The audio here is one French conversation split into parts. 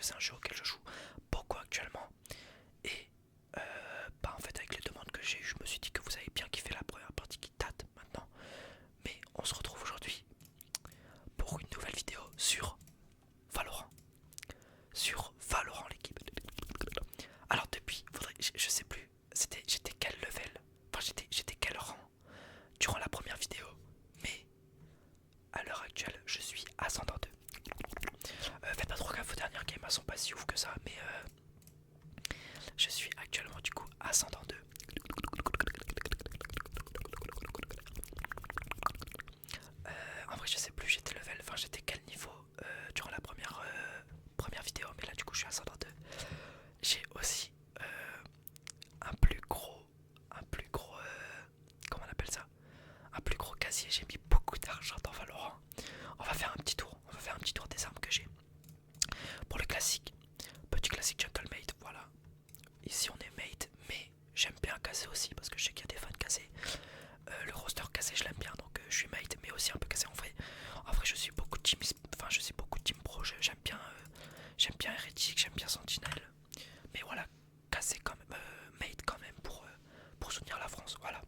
c'est un jeu auquel je joue beaucoup actuellement. Et en fait avec les demandes que j'ai eues, je me suis dit que vous avez bien kiffé la première partie qui date maintenant. Mais on se retrouve aujourd'hui pour une nouvelle vidéo sur Valorant. Sur Valorant l'équipe. Alors depuis, je sais plus, j'étais quel level, enfin j'étais quel rang durant la première vidéo. Mais à l'heure actuelle, je suis ascendant 2. Faites pas trop gaffe aux dernières games, elles sont pas si ouf que ça, mais je suis actuellement du coup ascendant 2. En vrai je sais plus j'étais level, enfin j'étais quel niveau durant la première vidéo, mais là du coup je suis ascendant 2. J'ai aussi comment on appelle ça, un plus gros casier. J'ai mis beaucoup d'argent dans Valorant. On va faire un petit tour, des armes que j'ai. Pour le classique, petit classique jungle mate, voilà. Ici on est mate, mais j'aime bien casser aussi parce que je sais qu'il y a des fans cassés. Le roster cassé je l'aime bien, donc je suis mate, mais aussi un peu cassé en vrai. En vrai je suis beaucoup team, enfin je suis beaucoup team pro. J'aime bien Hérétique, j'aime bien Sentinelle. Mais voilà, cassé quand même, mate quand même pour soutenir la France, voilà.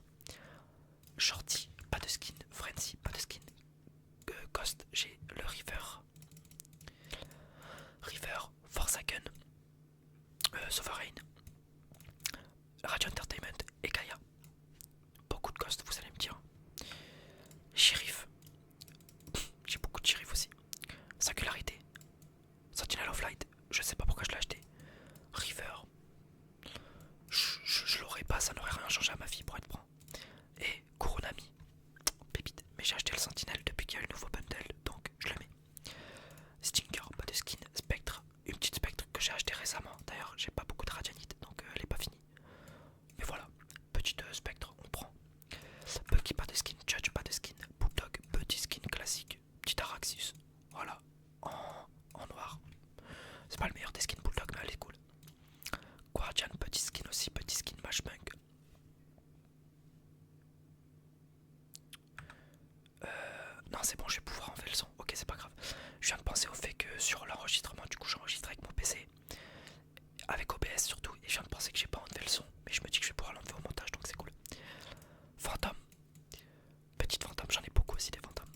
Shorty, pas de skin. Frenzy, pas de skin. Ghost, j'ai le River. Forsaken, Sovereign, Radio Entertainment et Gaia. Beaucoup de Ghost, vous allez me dire. Sheriff, j'ai beaucoup de Sheriff aussi. Singularité, Sentinel of Light, je sais pas pourquoi je l'ai acheté. River, je l'aurais pas, ça n'aurait rien changé à ma vie pour être franc. Et Kurunami, pépite, mais j'ai acheté le Sentinelle depuis qu'il y a eu le nouveau bundle, donc je le mets. Stinger, pas de skin. Spectre, une petite spectre que j'ai acheté récemment. D'ailleurs, j'ai pas beaucoup de radianite, donc elle est pas finie. Mais voilà, petite spectre, on prend. Bucky, pas de skin. Judge, pas de skin. Bulldog, petit skin classique. Petit Araxis, voilà, en noir. C'est pas le meilleur des skins Bulldog, mais elle est cool. Guardian, petit skin aussi. Petit skin Mashbang. Non, c'est bon, je vais pouvoir enlever le son. Ok, c'est pas grave. Je viens de penser au fait que sur l'enregistrement, du coup, j'enregistre avec mon PC. Avec OBS surtout, et je viens de penser que j'ai pas enlevé le son, mais je me dis que je vais pouvoir l'enlever au montage, donc c'est cool. Fantôme, petite fantôme, j'en ai beaucoup aussi des fantômes.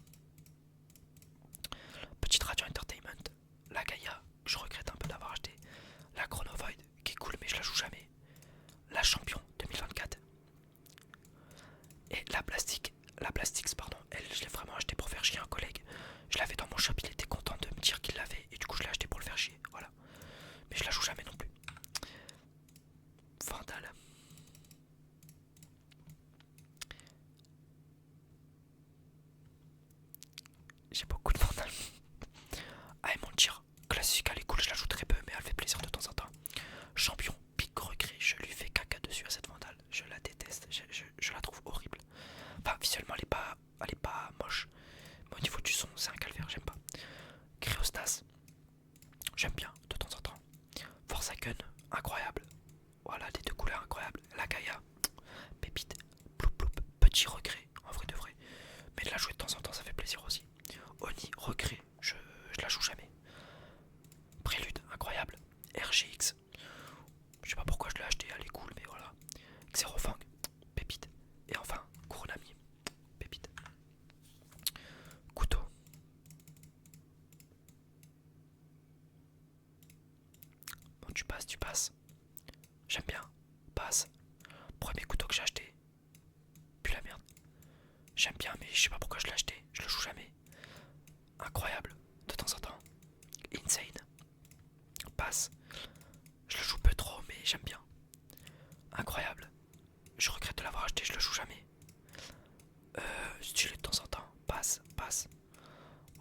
Petite Radio Entertainment, la Gaia, je regrette un peu d'avoir acheté. La Chronovoid, qui est cool, mais je la joue jamais. La Champion 2024. Et la Plastix, pardon, elle, je l'ai vraiment acheté pour faire chier un collègue. Je l'avais dans mon shop, il était content de me dire qu'il l'avait, et du coup je l'ai acheté pour le faire chier, voilà. Mais je la joue jamais non plus. Vandal. J'ai beaucoup de Vandal. Ah, et mon tir classique, elle est cool, je la joue très peu, mais elle fait plaisir de temps en temps. Champion, pic regret, je lui fais caca dessus à cette Vandal. Je la déteste, je la trouve horrible. Enfin, visuellement, elle est pas moche. Mais au niveau du son, c'est un calvaire, j'aime pas. Cryostas, j'aime bien de temps en temps. Forsaken, incroyable. Voilà, des deux couleurs incroyables. La Gaia, pépite. Ploup ploup, petit regret, en vrai de vrai. Mais de la jouer de temps en temps, ça fait plaisir aussi. Oni, regret, je la joue jamais. Prélude, incroyable. RGX, je sais pas pourquoi je l'ai acheté, elle est cool, mais voilà. Xerofang, pépite. Et enfin, Kurunami, pépite. Couteau. Bon, tu passes. J'aime bien. Passe. Premier couteau que j'ai acheté. Puis la merde. J'aime bien, mais je sais pas pourquoi je l'ai acheté. Je le joue jamais. Incroyable. De temps en temps. Insane. Passe. Je le joue peu trop, mais j'aime bien. Incroyable. Je regrette de l'avoir acheté, je le joue jamais. Stylé de temps en temps. Passe.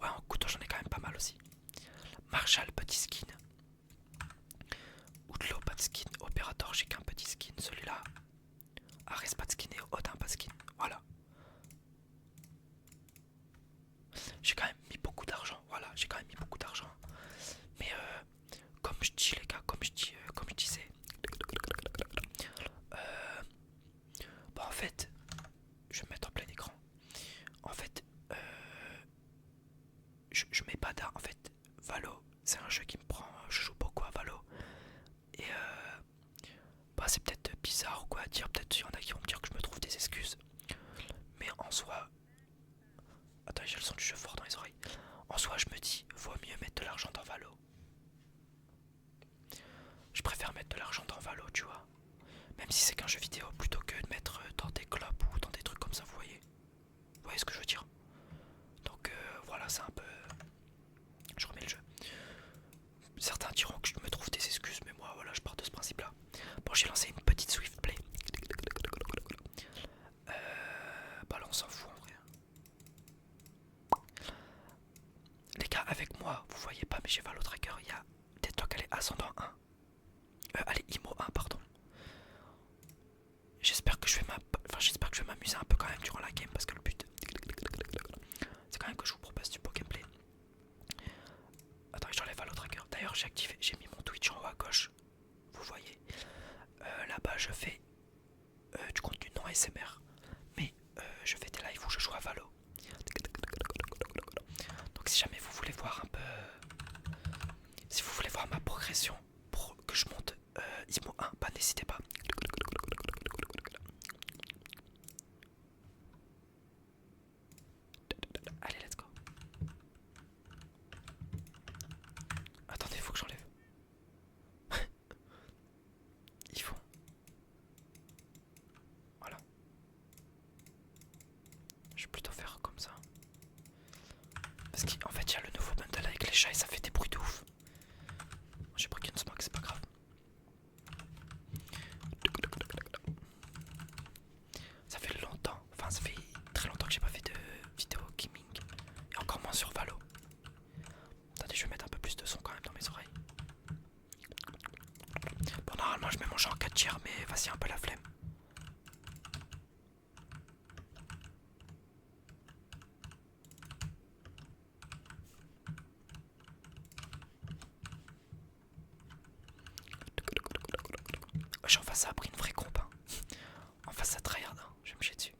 Ouais, en couteau, j'en ai quand même pas mal aussi. Marshall, petit skin. Outlaw, pas de skin. Opérateur, j'ai qu'un petit skin. Celui-là. Ares, pas de skin. Et Odin, pas de skin. Voilà. J'ai quand même mis beaucoup d'argent. Voilà, j'ai quand même mis beaucoup d'argent. Mais comme je dis, les gars, comme je disais. Bah, en fait, je vais me mettre en plein écran. En fait, je mets pas d'art. En fait, Valo, c'est un jeu qui me prend. Je joue beaucoup dire, peut-être il y en a qui vont me dire que je me trouve des excuses. Mais en soi... Attends, j'ai le son du jeu fort dans les oreilles. En soi, je me dis, vaut mieux mettre de l'argent dans Valo. Je préfère mettre de l'argent dans Valo, tu vois. Même si c'est qu'un jeu vidéo, plutôt que de mettre dans des clubs ou dans des trucs comme ça, vous voyez. Vous voyez ce que je veux dire. Donc voilà, c'est un peu... Je remets le jeu. Certains diront que je me trouve des excuses, mais moi, voilà, je pars de ce principe-là. Bon, j'ai lancé une petite Swift Play. Bah là, on s'en fout en vrai. Les gars, avec moi, vous voyez pas, mais j'ai Valo Tracker. Il y a Deadlock, elle est ascendant 1. Elle est IMO 1, pardon. J'espère que je vais m'amuser un peu quand même durant la game parce que le but c'est quand même que je vous propose du beau gameplay. Attends, j'enlève Valo Tracker. D'ailleurs, j'ai mis mon Twitch en haut à gauche. Vous voyez. Là-bas, je fais du contenu non ASMR. Mais je fais des lives où je joue à Valo. Donc si jamais vous voulez voir un peu... Si vous voulez voir ma progression pour que je monte IMO 1, bah n'hésitez pas. Allez, let's go. Attendez, faut que j'enlève. Ils font. Voilà. Je vais plutôt faire comme ça. Parce qu'en fait, il y a le nouveau bundle avec les chats et ça fait des bruits de ouf. J'ai pris qu'une smoke, c'est pas grave. Ça fait longtemps, enfin ça fait très longtemps que j'ai pas fait de vidéo gaming. Et encore moins sur Valo. Attendez, je vais mettre un peu plus de son quand même dans mes oreilles. Bon, normalement je mets mon jeu en 4 tiers, mais vas-y, un peu la flemme. Wesh, en face ça a pris une vraie comp. Hein. En face ça tryhard, hein. Je vais me chier dessus.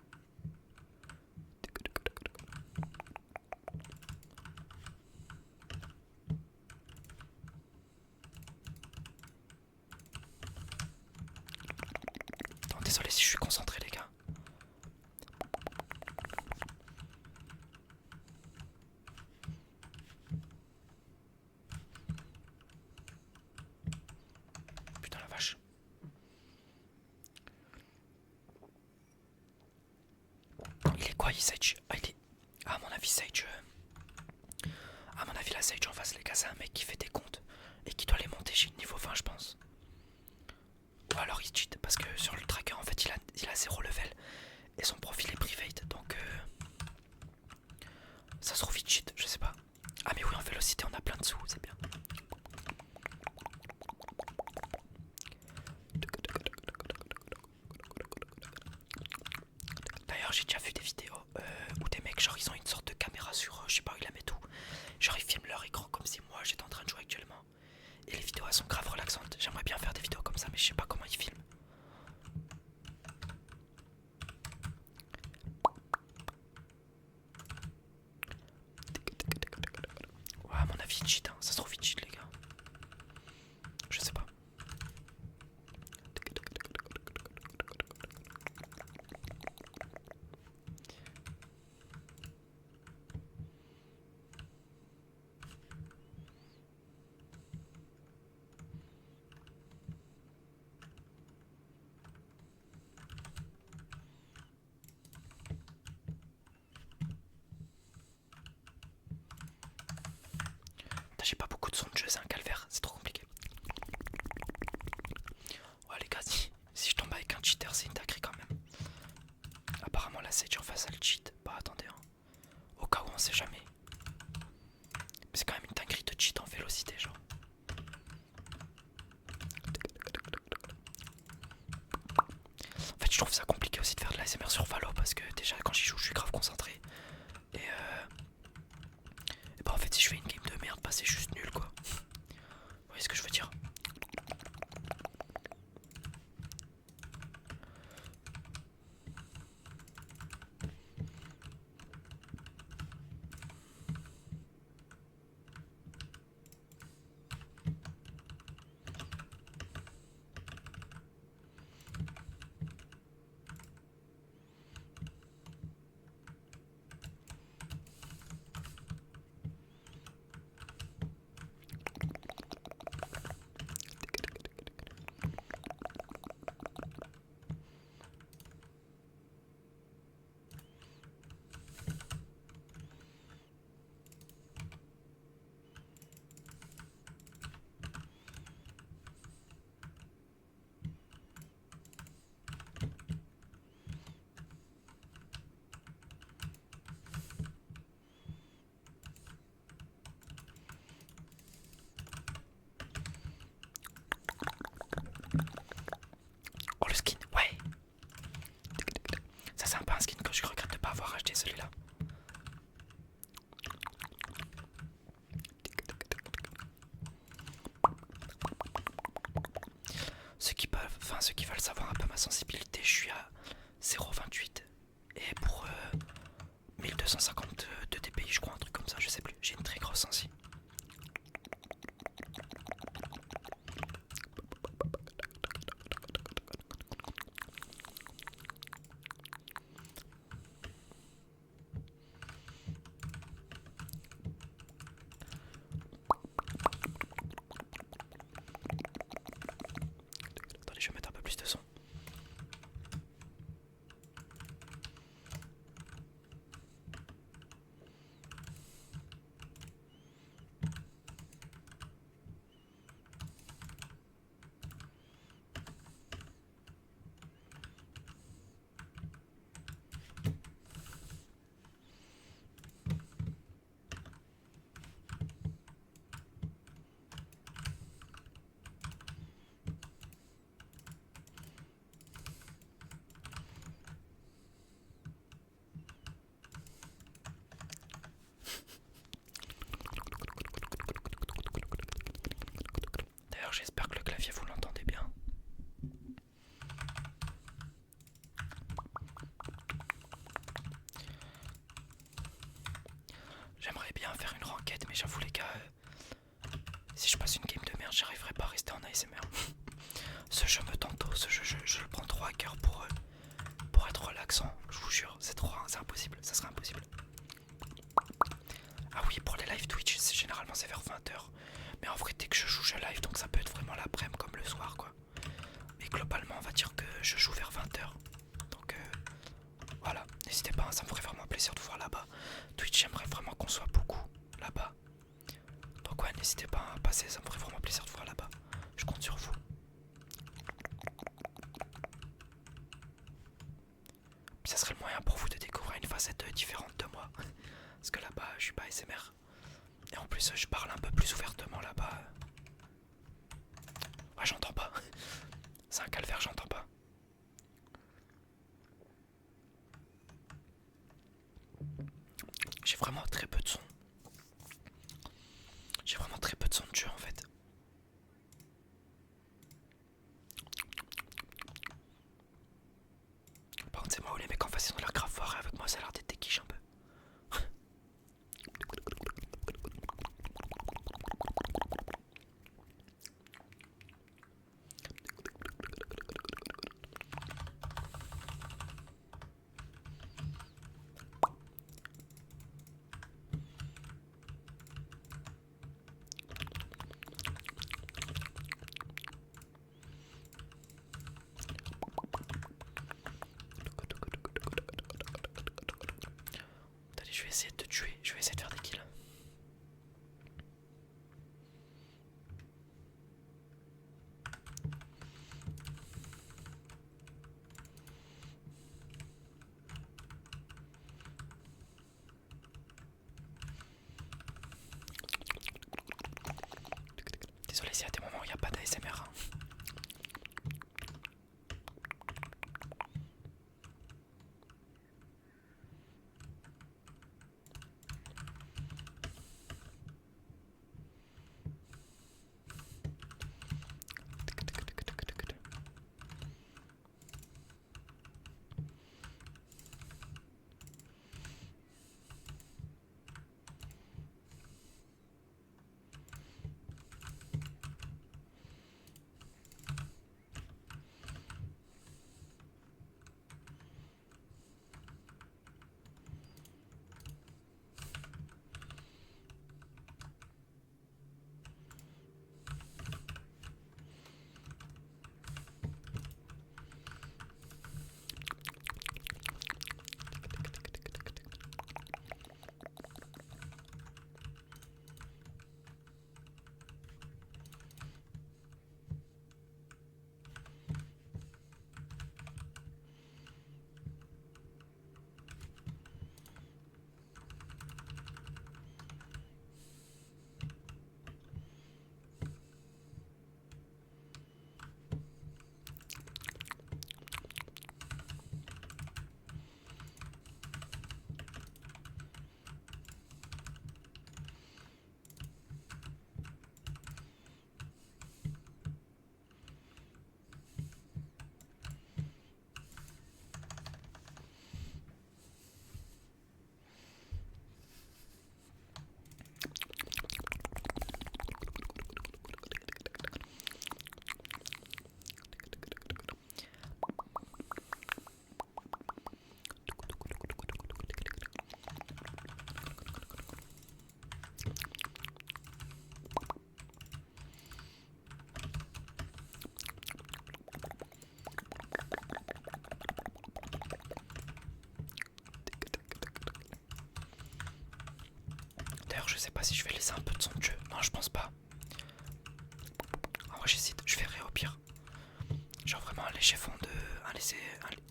Non, désolé si je suis concentré les gars. Putain la vache. Il est quoi, il Sage? Ah, il est... Ah, à mon avis, Sage... À mon avis, la Sage en face, les gars, c'est un mec qui fait des comptes et qui doit les monter chez niveau 20, je pense. Ou alors il cheat, parce que sur le tracker, en fait, il a 0 level et son profil est private, donc... Ça se trouve, il cheat, je sais pas. Ah, mais oui, en vélocité, on a plein de sous, c'est bien. D'ailleurs, j'ai déjà vu des vidéos où des mecs, genre, ils ont une sorte de caméra sur, je sais pas où ils la mettent où. Genre, ils filment leur écran comme si moi j'étais en train de jouer actuellement. Et les vidéos, elles sont grave relaxantes. J'aimerais bien faire des vidéos comme ça, mais je sais pas comment ils filment. Ouais, à mon avis, il cheat, hein. Ça se trouve, il cheat, les gars. Je sais pas. J'ai pas beaucoup de son de jeu, c'est un calvaire, c'est trop compliqué. Ouais les gars, si je tombe avec un cheater, c'est une dinguerie quand même. Apparemment la Sage en face elle cheat. Bah attendez, hein. Au cas où on sait jamais. Mais c'est quand même une dinguerie de cheat en vélocité, genre. En fait, je trouve ça compliqué aussi de faire de la l'ASMR sur Valo parce que déjà quand j'y joue, je suis grave concentré. Et bah en fait, si je fais une game de merde, bah c'est juste nul quoi. Vous voyez ce que je veux dire? enfin ceux qui veulent savoir un peu ma sensibilité, je suis à 0,28 et pour 1250 de DPI je crois, un truc comme ça, je sais plus, j'ai une très grosse sensi. Attendez, je vais mettre un peu plus de son. D'ailleurs j'espère que le clavier vous l'entendez bien. J'aimerais bien faire une renquête mais j'avoue les gars, si je passe une game de merde j'arriverai pas à rester en ASMR. Ce jeu me tente trop, ce jeu je le prends trop à cœur pour être relaxant, je vous jure, c'est trop, c'est impossible, ça serait impossible. Ah oui, pour les live Twitch, généralement c'est vers 20h. Mais en vrai, dès que je joue, je live, donc ça peut être vraiment l'après-midi comme le soir, quoi. Mais globalement, on va dire que je joue vers 20h. Donc voilà, n'hésitez pas, ça me ferait vraiment plaisir de vous voir là-bas. Twitch, j'aimerais vraiment qu'on soit beaucoup là-bas. Donc ouais, n'hésitez pas à passer, ça me ferait vraiment plaisir de vous voir là-bas. Je compte sur vous. Puis ça serait le moyen pour vous de découvrir une facette différente de moi. Parce que là-bas, je suis pas ASMR. Et en plus, je parle un peu plus ouvertement là-bas. Ouais, j'entends pas. C'est un calvaire, j'entends pas. J'ai vraiment très peu de son. J'ai vraiment très peu de son de jeu en fait. Par contre, c'est moi où les mecs en face ils ont l'air grave forts et avec moi ça a l'air d'être des quiches un peu. Allez, je vais essayer de te tuer, je vais essayer de faire des kills. Désolé s'il y a des moments où il n'y a pas d'ASMR. sais pas si je vais laisser un peu de son de jeu. Non, je pense pas. En vrai, j'hésite. Je verrai au pire. Genre vraiment un léger fond de.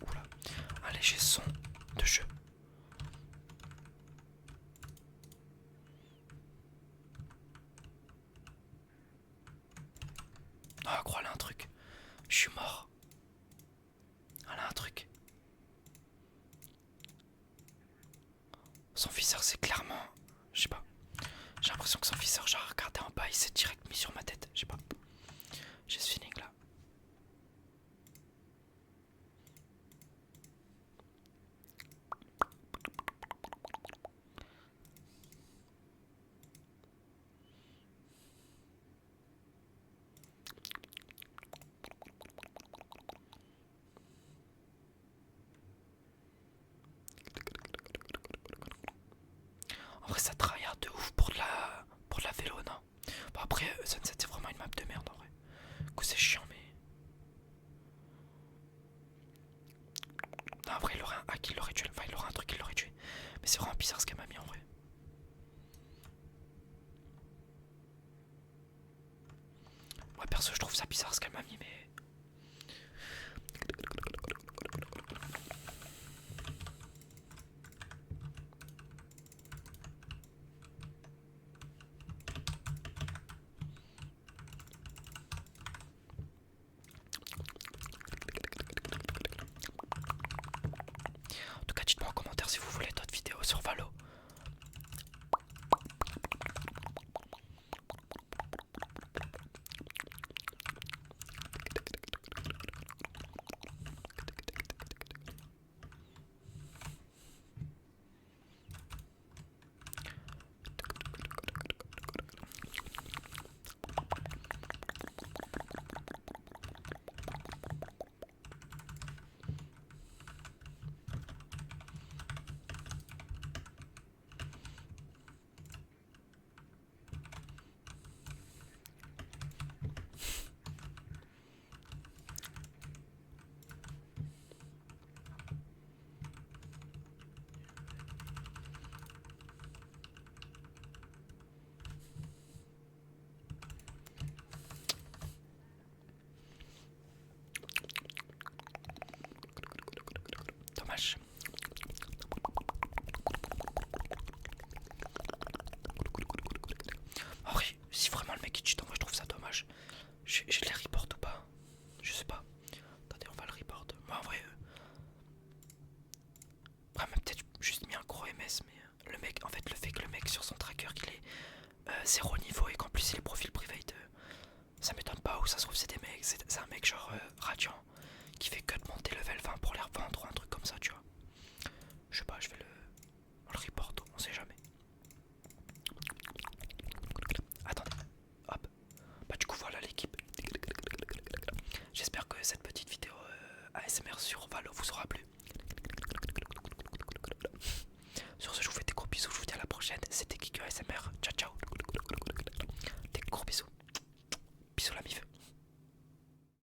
Oula. Un léger son de jeu. Oh, gros, elle a un truc. Je suis mort. Elle a un truc. Son viseur, c'est clairement. Je sais pas. J'ai l'impression que son viseur, genre, regardé en bas, il s'est direct mis sur ma tête. Je sais pas. J'ai ce feeling là. En vrai, ça tryhard de ouf pour de la vélo, non? Bon, après, Sunset, c'est vraiment une map de merde en vrai. Du coup, c'est chiant, mais. Non, en vrai, il aurait un hack, il l'aurait tué. Enfin, il aurait un truc, il l'aurait tué. Mais c'est vraiment bizarre ce qu'elle m'a mis en vrai. Moi, perso, je trouve ça bizarre ce qu'elle m'a mis, mais. En tout cas, dites-moi en commentaire si vous voulez d'autres vidéos sur Valo. Dommage. En vrai, si vraiment le mec il cheat, en vrai, je trouve ça dommage. Je les report ou pas? Je sais pas. Attendez, on va le report. Moi, en vrai. Après, on m'a peut-être juste mis un gros MS, mais le mec, en fait, le fait que le mec sur son tracker il est 0 niveau et qu'en plus il est profil private, ça m'étonne pas. Ou ça se trouve, c'est des mecs, c'est un mec genre radiant qui fait que de monter level 20 pour les revendre ou un truc comme ça, tu vois. Je sais pas, je vais le report, on sait jamais. Attendez, hop. Bah, du coup, voilà l'équipe. J'espère que cette petite vidéo ASMR sur Valo vous aura plu. Sur ce, je vous fais des gros bisous, je vous dis à la prochaine. C'était Kiko ASMR. Ciao ciao. Des gros bisous.